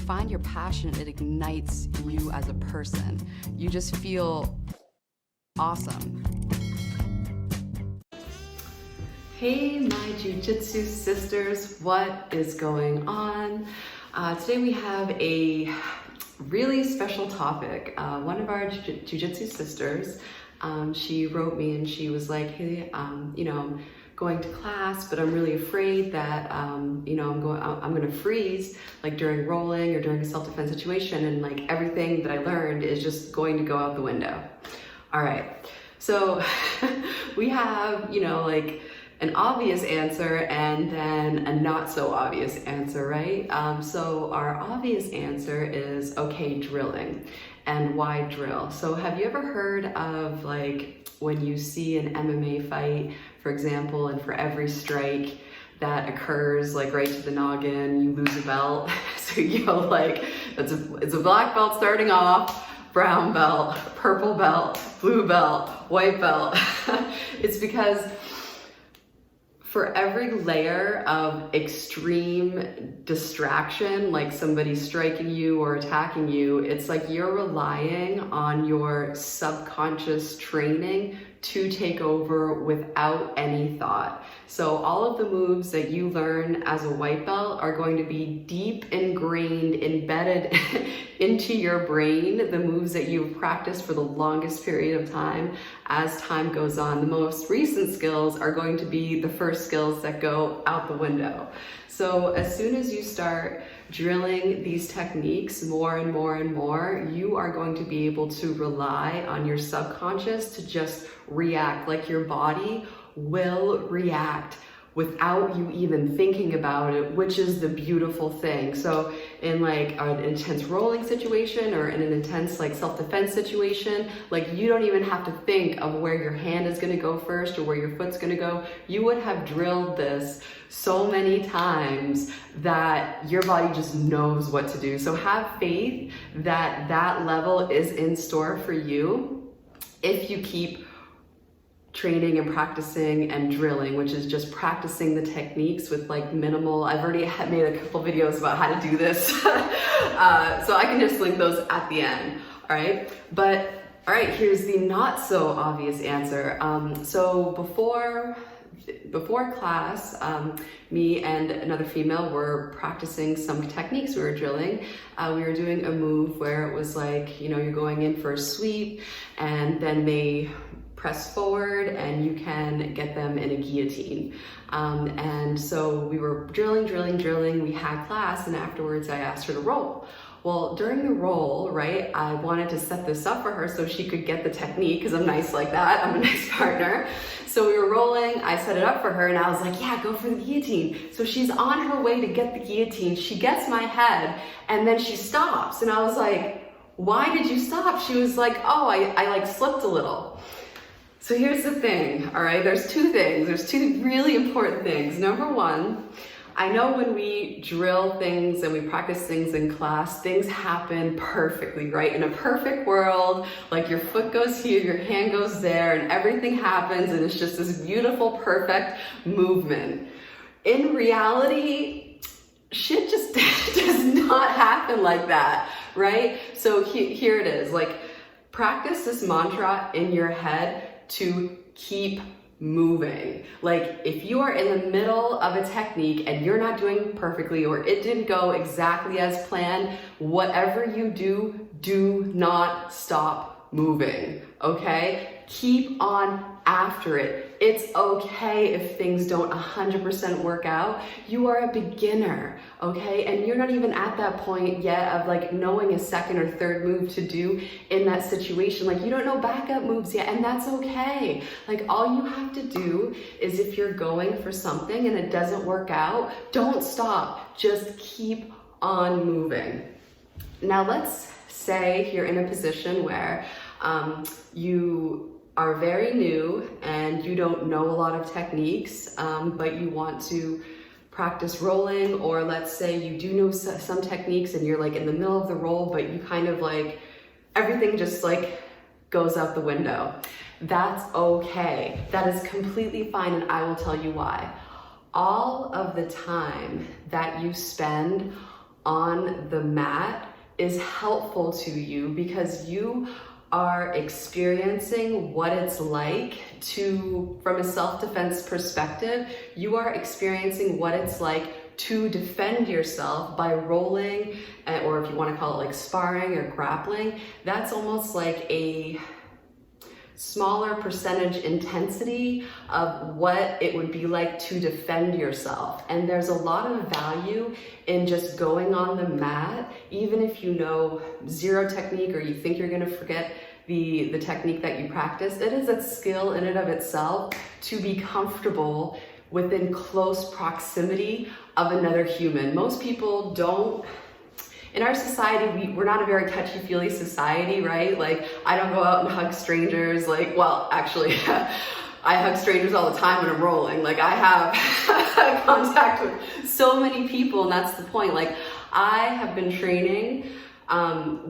find your passion, it ignites you as a person. You just feel awesome. Hey, my Jiu Jitsu sisters, what is going on? Today we have a really special topic. One of our Jiu Jitsu sisters, she wrote me and she was like, hey, I'm going to class, but I'm really afraid that, I'm gonna freeze like during rolling or during a self-defense situation, and like everything that I learned is just going to go out the window. All right, so we have, like an obvious answer and then a not so obvious answer, right? So our obvious answer is, okay, drilling. And why drill? So have you ever heard of like when you see an MMA fight, for example, and for every strike that occurs like right to the noggin, you lose a belt? So like, it's a black belt starting off, brown belt, purple belt, blue belt, white belt. It's because for every layer of extreme distraction, like somebody striking you or attacking you, it's like you're relying on your subconscious training to take over without any thought. So all of the moves that you learn as a white belt are going to be deep ingrained, embedded into your brain, the moves that you've practiced for the longest period of time. As time goes on, the most recent skills are going to be the first skills that go out the window. So as soon as you start drilling these techniques more and more and more, you are going to be able to rely on your subconscious to just react. Like your body will react without you even thinking about it, which is the beautiful thing. So in like an intense rolling situation or in an intense like self-defense situation, like you don't even have to think of where your hand is gonna go first or where your foot's gonna go. You would have drilled this so many times that your body just knows what to do. So have faith that that level is in store for you if you keep training and practicing and drilling, which is just practicing the techniques with like minimal. I've already made a couple videos about how to do this. So I can just link those at the end, all right? But all right, here's the not so obvious answer. So before class, me and another female were practicing some techniques. We were drilling. We were doing a move where it was like, you're going in for a sweep and then they press forward and you can get them in a guillotine. And so we were drilling. We had class and afterwards I asked her to roll. Well, during the roll, right, I wanted to set this up for her so she could get the technique because I'm nice like that. I'm a nice partner. So we were rolling, I set it up for her and I was like, yeah, go for the guillotine. So she's on her way to get the guillotine. She gets my head and then she stops. And I was like, why did you stop? She was like, oh, I like slipped a little. So here's the thing, all right? There's two things. There's two really important things. Number one, I know when we drill things and we practice things in class, things happen perfectly, right? In a perfect world, like your foot goes here, your hand goes there, and everything happens, and it's just this beautiful, perfect movement. In reality, shit just does not happen like that, right? So here it is, like practice this mantra in your head to keep moving. Like if you are in the middle of a technique and you're not doing perfectly or it didn't go exactly as planned, whatever you do, do not stop moving, okay? Keep on after it. It's okay if things don't 100% work out. You are a beginner, okay? And you're not even at that point yet of like knowing a second or third move to do in that situation. Like you don't know backup moves yet, and that's okay. Like all you have to do is if you're going for something and it doesn't work out, don't stop, just keep on moving. Now let's say you're in a position where you are very new and you don't know a lot of techniques, but you want to practice rolling, or let's say you do know some techniques and you're like in the middle of the roll, but you kind of like, everything just like goes out the window. That's okay. That is completely fine, and I will tell you why. All of the time that you spend on the mat is helpful to you because you are experiencing what it's like to, from a self-defense perspective, you are experiencing what it's like to defend yourself by rolling, or if you want to call it like sparring or grappling. That's almost like a smaller percentage intensity of what it would be like to defend yourself. And there's a lot of value in just going on the mat, even if you know zero technique or you think you're gonna forget the technique that you practice. It is a skill in and of itself to be comfortable within close proximity of another human. Most people don't. In our society, we're not a very touchy-feely society, right? Like, I don't go out and hug strangers. Like, well, actually, I hug strangers all the time when I'm rolling. Like, I have contact with so many people, and that's the point. Like, I have been training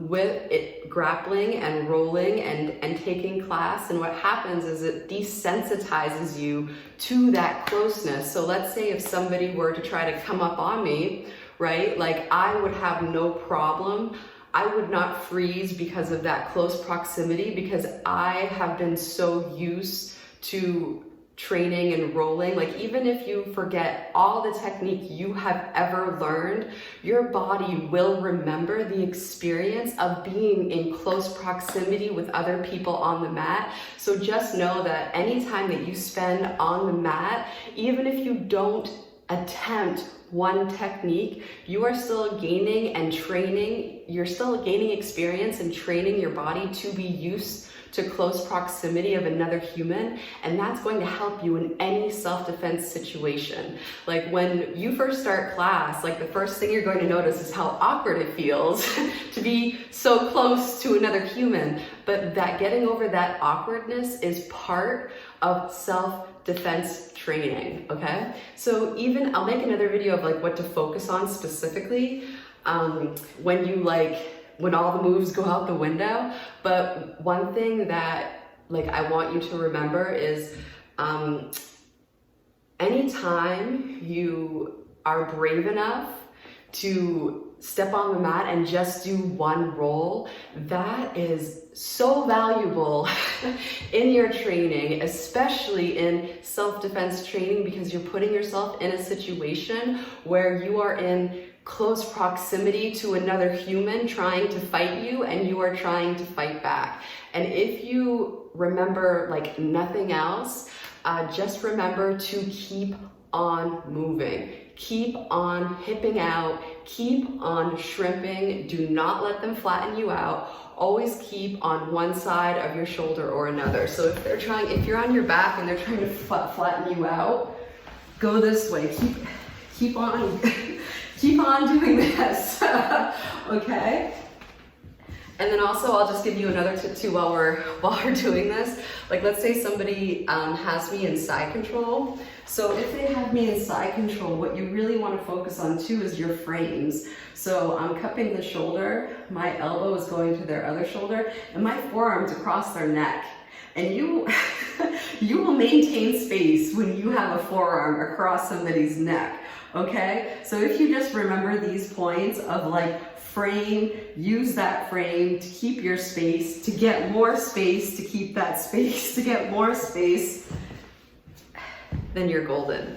with it, grappling and rolling and taking class, and what happens is it desensitizes you to that closeness. So let's say if somebody were to try to come up on me, right? Like, I would have no problem. I would not freeze because of that close proximity, because I have been so used to training and rolling. Like, even if you forget all the technique you have ever learned, your body will remember the experience of being in close proximity with other people on the mat. So just know that anytime that you spend on the mat, even if you don't attempt one technique, you are still gaining and training, you're still gaining experience and training your body to be used to close proximity of another human, and that's going to help you in any self-defense situation. Like, when you first start class, like, the first thing you're going to notice is how awkward it feels to be so close to another human, but that getting over that awkwardness is part of self-defense training, okay? So even, I'll make another video of like what to focus on specifically when all the moves go out the window. But one thing that like I want you to remember is anytime you are brave enough to step on the mat and just do one roll, that is so valuable in your training, especially in self-defense training, because you're putting yourself in a situation where you are in close proximity to another human trying to fight you, and you are trying to fight back. And if you remember like nothing else, just remember to keep on moving. Keep on hipping out, keep on shrimping, do not let them flatten you out. Always keep on one side of your shoulder or another. So if you're on your back and they're trying to flatten you out, go this way. Keep on doing this, okay? And then also, I'll just give you another tip too while we're doing this. Like, let's say somebody has me in side control. So if they have me in side control, what you really want to focus on too is your frames. So I'm cupping the shoulder, my elbow is going to their other shoulder, and my forearm's across their neck. And you will maintain space when you have a forearm across somebody's neck, okay? So if you just remember these points of like frame, use that frame to keep your space, to get more space, to keep that space, to get more space, then you're golden.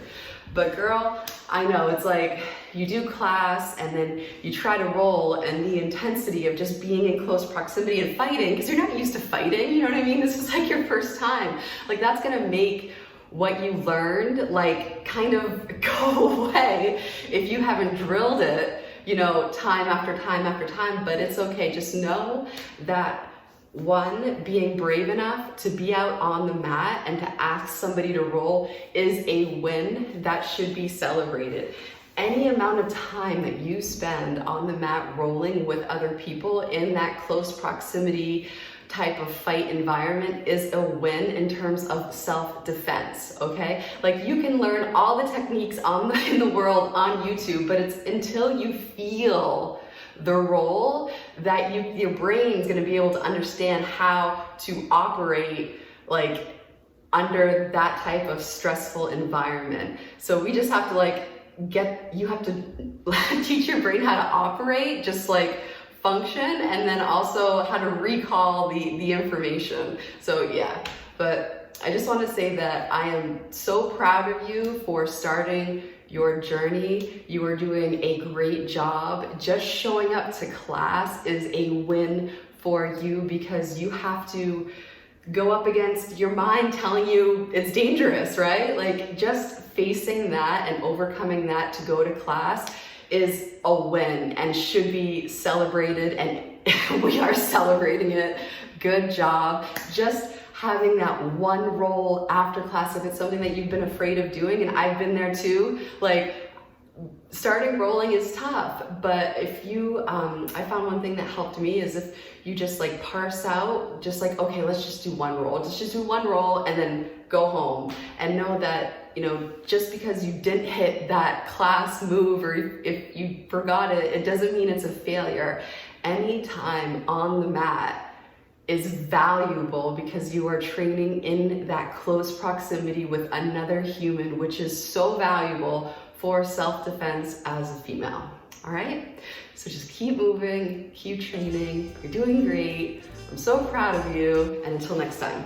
But girl, I know it's like you do class and then you try to roll, and the intensity of just being in close proximity and fighting, because you're not used to fighting, you know what I mean? This is like your first time. Like, that's gonna make what you learned like kind of go away if you haven't drilled it, you know, time after time after time. But it's okay. Just know that, one, being brave enough to be out on the mat and to ask somebody to roll is a win that should be celebrated. Any amount of time that you spend on the mat rolling with other people in that close proximity type of fight environment is a win in terms of self-defense, okay? Like, you can learn all the techniques in the world on YouTube, but it's until you feel the roll that your brain's gonna be able to understand how to operate like under that type of stressful environment. So we just have to like you have to teach your brain how to operate, just like function, and then also how to recall the information. So yeah, but I just want to say that I am so proud of you for starting your journey. You are doing a great job. Just showing up to class is a win for you, because you have to go up against your mind telling you it's dangerous, right? Like, just facing that and overcoming that to go to class is a win and should be celebrated, and we are celebrating it. Good job. Just having that one roll after class, if it's something that you've been afraid of doing, and I've been there too, like, starting rolling is tough, but if you, I found one thing that helped me is if you just like parse out, just like, okay, let's just do one roll, just do one roll and then go home, and know that, you know, just because you didn't hit that class move, or if you forgot it, it doesn't mean it's a failure. Any time on the mat is valuable, because you are training in that close proximity with another human, which is so valuable for self-defense as a female. All right, so just keep moving, keep training. You're doing great. I'm so proud of you, and until next time.